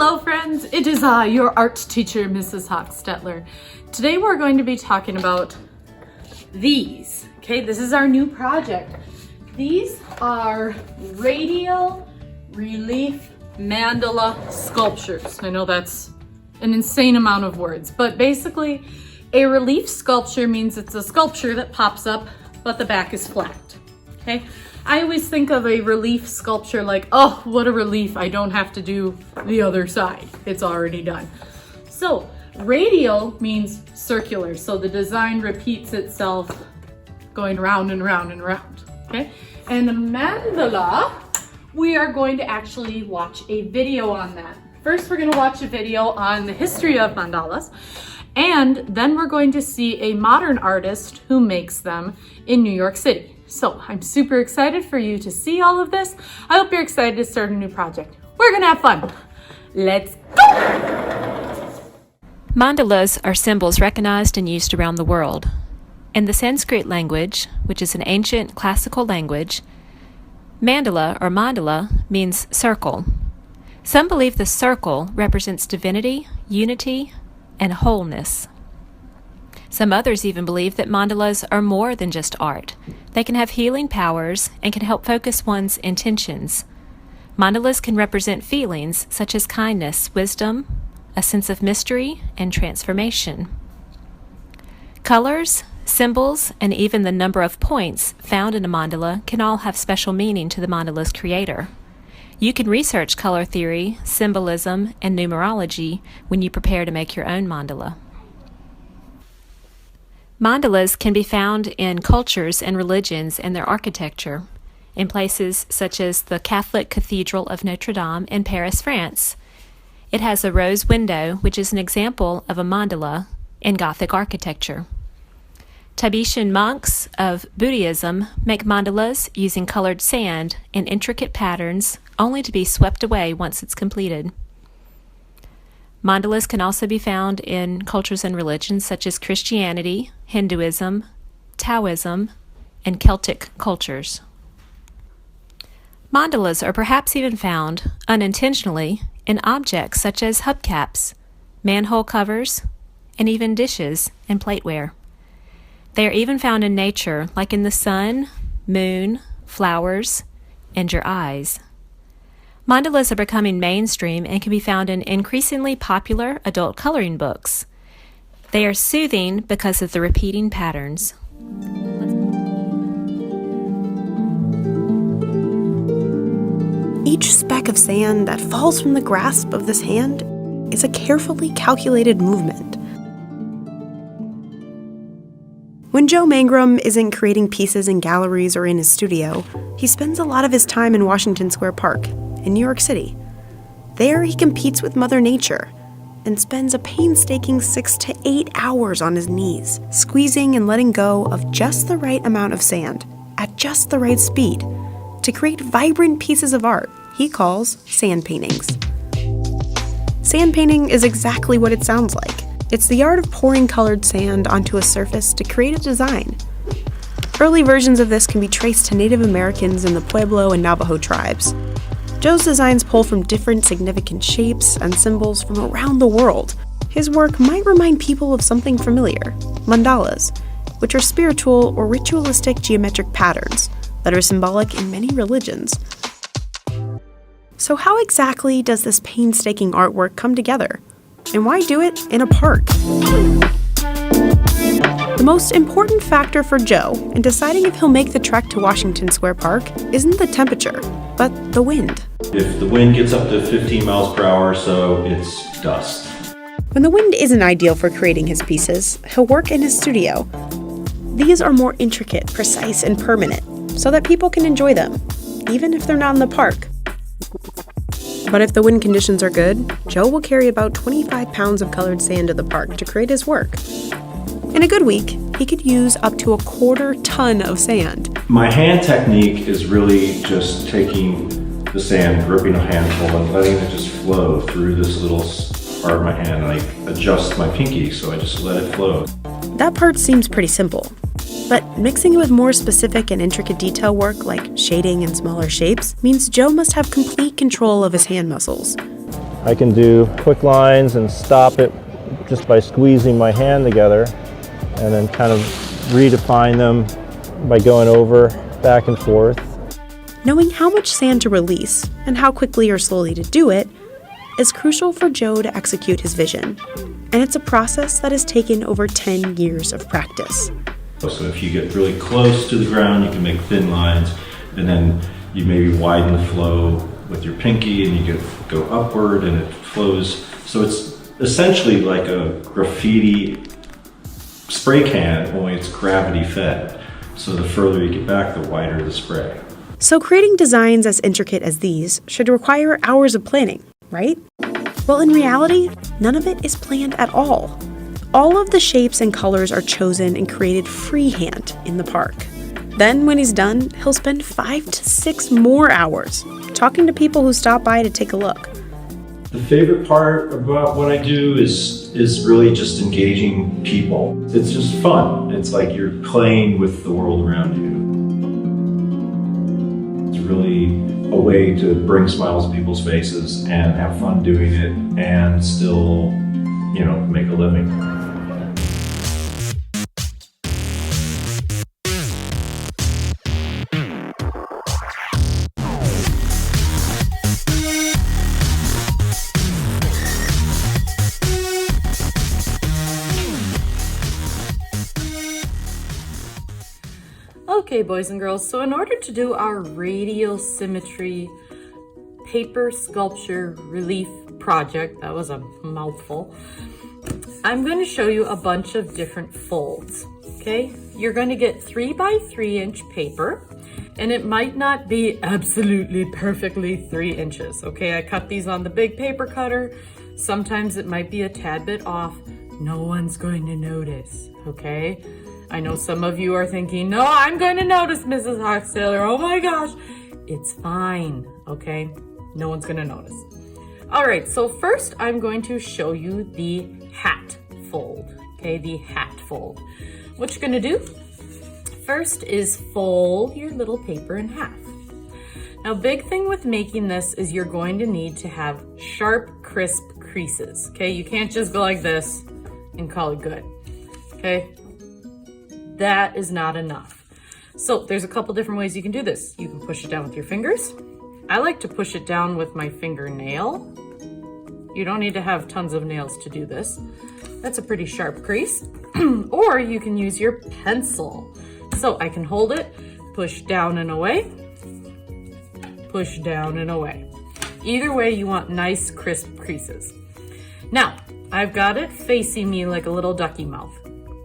Hello friends, it is your art teacher, Mrs. Hochstetler. Today we're going to be talking about these. Okay, this is our new project. These are radial relief mandala sculptures. I know that's an insane amount of words, but basically a relief sculpture means it's a sculpture that pops up, but the back is flat. Okay, I always think of a relief sculpture like, oh, what a relief, I don't have to do the other side. It's already done. So radial means circular, so the design repeats itself going round and round and round, okay? And the mandala, we are going to actually watch a video on that. First, we're gonna watch a video on the history of mandalas, and then we're going to see a modern artist who makes them in New York City. So I'm super excited for you to see all of this. I hope you're excited to start a new project. We're gonna have fun. Let's go! Mandalas are symbols recognized and used around the world. In the Sanskrit language, which is an ancient classical language, mandala or mandala means circle. Some believe the circle represents divinity, unity, and wholeness. Some others even believe that mandalas are more than just art. They can have healing powers and can help focus one's intentions. Mandalas can represent feelings such as kindness, wisdom, a sense of mystery, and transformation. Colors, symbols, and even the number of points found in a mandala can all have special meaning to the mandala's creator. You can research color theory, symbolism, and numerology when you prepare to make your own mandala. Mandalas can be found in cultures and religions and their architecture, in places such as the Catholic Cathedral of Notre Dame in Paris, France. It has a rose window, which is an example of a mandala in Gothic architecture. Tibetan monks of Buddhism make mandalas using colored sand in intricate patterns, only to be swept away once it's completed. Mandalas can also be found in cultures and religions such as Christianity, Hinduism, Taoism, and Celtic cultures. Mandalas are perhaps even found, unintentionally, in objects such as hubcaps, manhole covers, and even dishes and plateware. They are even found in nature, like in the sun, moon, flowers, and your eyes. Mandalas are becoming mainstream and can be found in increasingly popular adult coloring books. They are soothing because of the repeating patterns. Each speck of sand that falls from the grasp of this hand is a carefully calculated movement. When Joe Mangrum isn't creating pieces in galleries or in his studio, he spends a lot of his time in Washington Square Park, in New York City. There he competes with Mother Nature and spends a painstaking 6 to 8 hours on his knees, squeezing and letting go of just the right amount of sand, at just the right speed, to create vibrant pieces of art he calls sand paintings. Sand painting is exactly what it sounds like. It's the art of pouring colored sand onto a surface to create a design. Early versions of this can be traced to Native Americans in the Pueblo and Navajo tribes. Joe's designs pull from different significant shapes and symbols from around the world. His work might remind people of something familiar, mandalas, which are spiritual or ritualistic geometric patterns that are symbolic in many religions. So how exactly does this painstaking artwork come together? And why do it in a park? The most important factor for Joe in deciding if he'll make the trek to Washington Square Park isn't the temperature, but the wind. If the wind gets up to 15 miles per hour or so, it's dust. When the wind isn't ideal for creating his pieces, he'll work in his studio. These are more intricate, precise, and permanent, so that people can enjoy them, even if they're not in the park. But if the wind conditions are good, Joe will carry about 25 pounds of colored sand to the park to create his work. In a good week, he could use up to 1/4 ton of sand. My hand technique is really just taking the sand, gripping a handful, and letting it just flow through this little part of my hand. I adjust my pinky, so I just let it flow. That part seems pretty simple. But mixing it with more specific and intricate detail work like shading and smaller shapes means Joe must have complete control of his hand muscles. I can do quick lines and stop it just by squeezing my hand together, and then kind of redefine them by going over, back and forth. Knowing how much sand to release and how quickly or slowly to do it is crucial for Joe to execute his vision. And it's a process that has taken over 10 years of practice. So if you get really close to the ground, you can make thin lines, and then you maybe widen the flow with your pinky, and you go upward and it flows. So it's essentially like a graffiti spray can, only it's gravity fed. So the further you get back, the wider the spray. So creating designs as intricate as these should require hours of planning, right? Well, in reality, none of it is planned at all. All of the shapes and colors are chosen and created freehand in the park. Then when he's done, he'll spend 5 to 6 more hours talking to people who stop by to take a look. The favorite part about what I do is really just engaging people. It's just fun. It's like you're playing with the world around you. It's really a way to bring smiles to people's faces and have fun doing it and still, make a living. Okay, boys and girls, so in order to do our radial symmetry paper sculpture relief project, that was a mouthful, I'm going to show you a bunch of different folds, okay? You're going to get 3 by 3 inch paper, and it might not be absolutely perfectly 3 inches, okay? I cut these on the big paper cutter. Sometimes it might be a tad bit off. No one's going to notice, okay? I know some of you are thinking, no, I'm going to notice, Mrs. Hochstetler. Oh my gosh. It's fine, okay? No one's going to notice. All right, so first I'm going to show you the hat fold, okay? The hat fold. What you're going to do first is fold your little paper in half. Now, big thing with making this is you're going to need to have sharp, crisp creases, okay? You can't just go like this and call it good, okay? That is not enough. So there's a couple different ways you can do this. You can push it down with your fingers. I like to push it down with my fingernail. You don't need to have tons of nails to do this. That's a pretty sharp crease. Or you can use your pencil. So I can hold it, push down and away, push down and away. Either way, you want nice, crisp creases. Now, I've got it facing me like a little ducky mouth.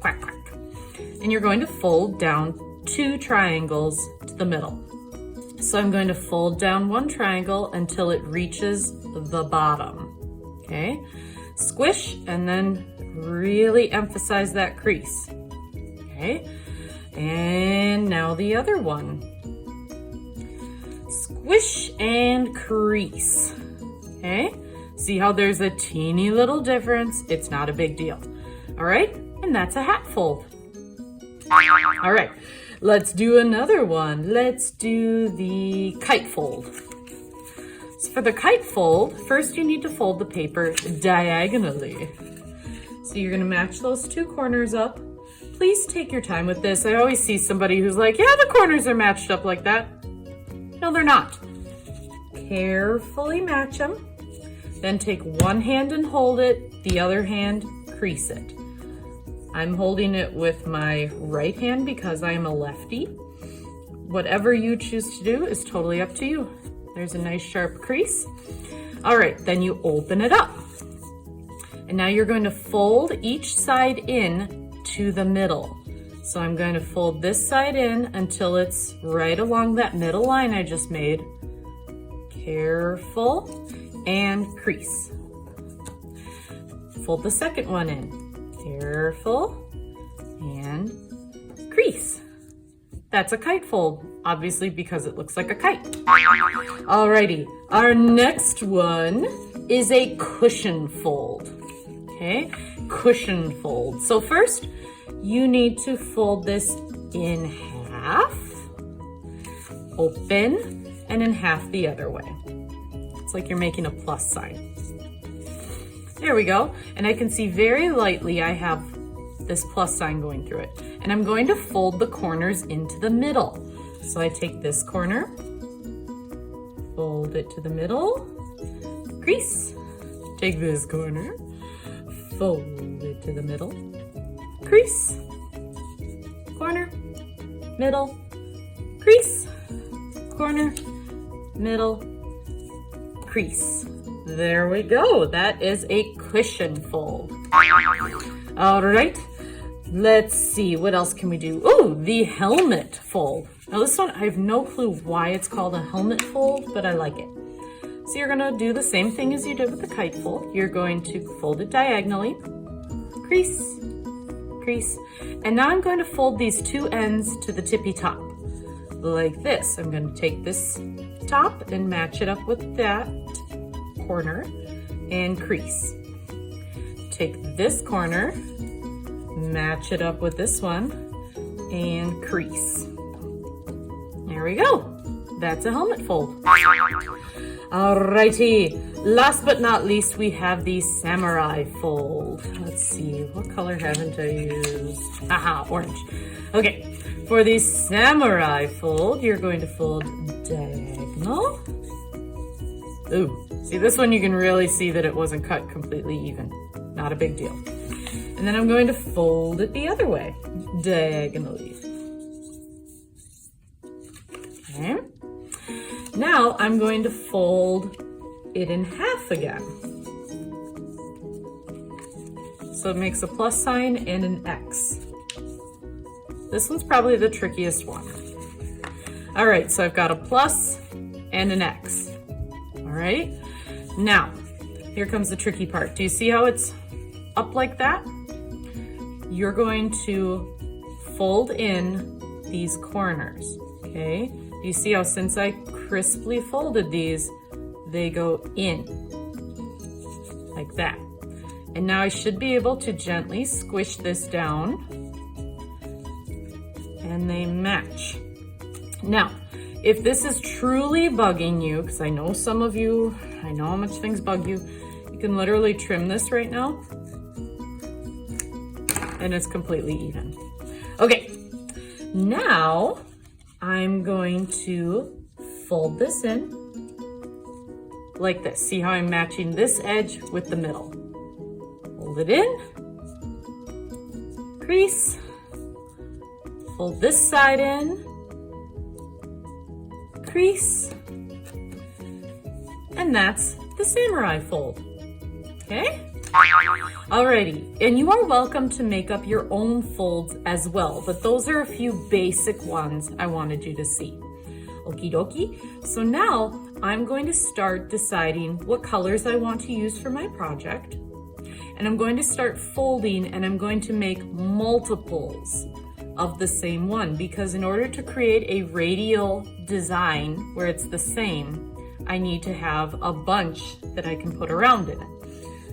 Quack, quack. And you're going to fold down 2 triangles to the middle. So I'm going to fold down 1 triangle until it reaches the bottom, okay? Squish and then really emphasize that crease, okay? And now the other one. Squish and crease, okay? See how there's a teeny little difference? It's not a big deal, all right? And that's a hat fold. All right, let's do another one. Let's do the kite fold. So for the kite fold, first you need to fold the paper diagonally. So you're gonna match those 2 corners up. Please take your time with this. I always see somebody who's like, yeah, the corners are matched up like that. No, they're not. Carefully match them. Then take one hand and hold it, the other hand crease it. I'm holding it with my right hand because I am a lefty. Whatever you choose to do is totally up to you. There's a nice sharp crease. All right, then you open it up. And now you're going to fold each side in to the middle. So I'm going to fold this side in until it's right along that middle line I just made. Careful and crease. Fold the second one in. Careful and crease. That's a kite fold, obviously because it looks like a kite. Alrighty, our next one is a cushion fold. Okay, cushion fold. So first, you need to fold this in half, open, and in half the other way. It's like you're making a plus sign. There we go. And I can see very lightly I have this plus sign going through it. And I'm going to fold the corners into the middle. So I take this corner, fold it to the middle, crease. Take this corner, fold it to the middle, crease, corner, middle, crease, corner, middle, crease. There we go. That is a cushion fold. All right, let's see, what else can we do? Oh, the helmet fold. Now this one, I have no clue why it's called a helmet fold, but I like it. So you're gonna do the same thing as you did with the kite fold. You're going to fold it diagonally, crease, crease, and now I'm going to fold these two ends to the tippy top, like this. I'm gonna take this top and match it up with that corner and crease. Take this corner, match it up with this one, and crease. There we go. That's a helmet fold. Alrighty, last but not least, we have the samurai fold. Let's see, what color haven't I used? Aha, orange. Okay, for the samurai fold, you're going to fold diagonal. Ooh, see this one you can really see that it wasn't cut completely even. Not a big deal. And then I'm going to fold it the other way, diagonally. Okay. Now I'm going to fold it in half again. So it makes a plus sign and an X. This one's probably the trickiest one. All right, so I've got a plus and an X. All right, now here comes the tricky part. Do you see how it's up like that? You're going to fold in these corners, okay? You see how since I crisply folded these, they go in like that. And now I should be able to gently squish this down and they match. Now, if this is truly bugging you, because I know some of you, I know how much things bug you, you can literally trim this right now and it's completely even. Okay, now I'm going to fold this in like this. See how I'm matching this edge with the middle. Fold it in, crease, fold this side in, crease, and that's the samurai fold. Okay? Alrighty, and you are welcome to make up your own folds as well, but those are a few basic ones I wanted you to see. Okie dokie. So now I'm going to start deciding what colors I want to use for my project. And I'm going to start folding and I'm going to make multiples of the same one, because in order to create a radial design where it's the same, I need to have a bunch that I can put around it.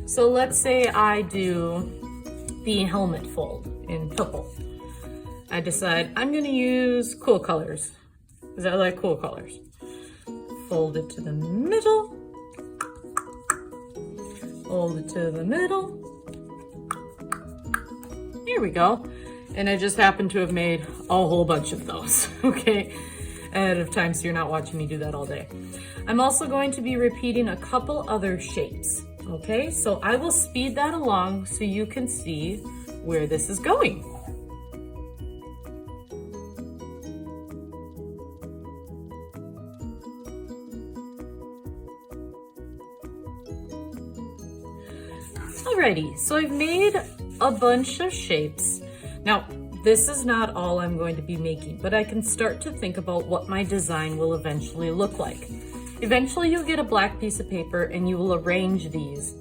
So let's say I do the helmet fold in purple. I decide I'm going to use cool colors because I like cool colors. Fold it to the middle, fold it to the middle. Here we go. And I just happen to have made a whole bunch of those, okay, ahead of time, so you're not watching me do that all day. I'm also going to be repeating a couple other shapes, okay? So I will speed that along so you can see where this is going. Alrighty, so I've made a bunch of shapes. Now, this is not all I'm going to be making, but I can start to think about what my design will eventually look like. Eventually, you'll get a black piece of paper and you will arrange these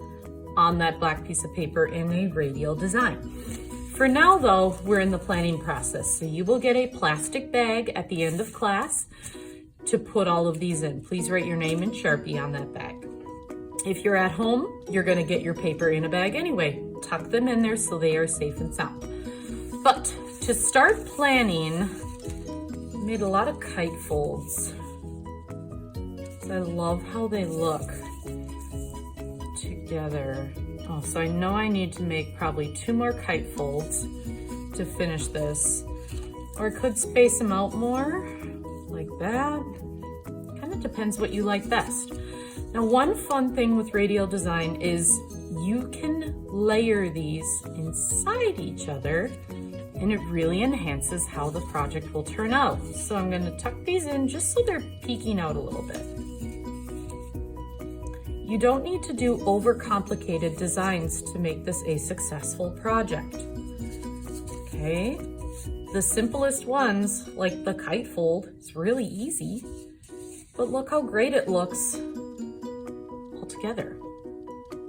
on that black piece of paper in a radial design. For now, though, we're in the planning process, so you will get a plastic bag at the end of class to put all of these in. Please write your name in Sharpie on that bag. If you're at home, you're going to get your paper in a bag anyway. Tuck them in there so they are safe and sound. But to start planning, I made a lot of kite folds. I love how they look together. Oh, so I know I need to make probably 2 more kite folds to finish this. Or I could space them out more, like that. Kind of depends what you like best. Now, one fun thing with radial design is you can layer these inside each other, and it really enhances how the project will turn out. So I'm going to tuck these in just so they're peeking out a little bit. You don't need to do overcomplicated designs to make this a successful project. Okay, the simplest ones, like the kite fold, is really easy, but look how great it looks all together.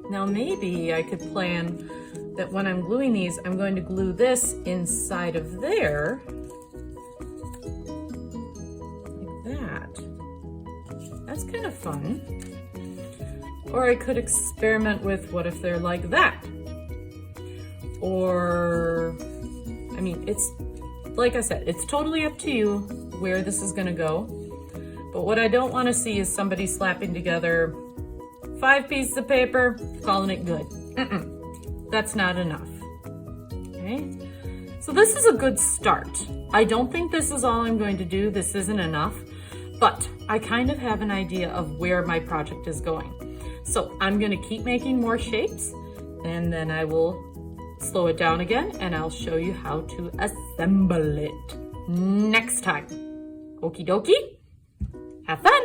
Now maybe I could plan that when I'm gluing these, I'm going to glue this inside of there, like that. That's kind of fun. Or I could experiment with what if they're like that? Or, I mean, it's, like I said, it's totally up to you where this is gonna go. But what I don't wanna see is somebody slapping together 5 pieces of paper, calling it good. That's not enough, okay? So this is a good start. I don't think this is all I'm going to do. This isn't enough, but I kind of have an idea of where my project is going. So I'm gonna keep making more shapes, and then I will slow it down again, and I'll show you how to assemble it next time. Okie dokie, have fun.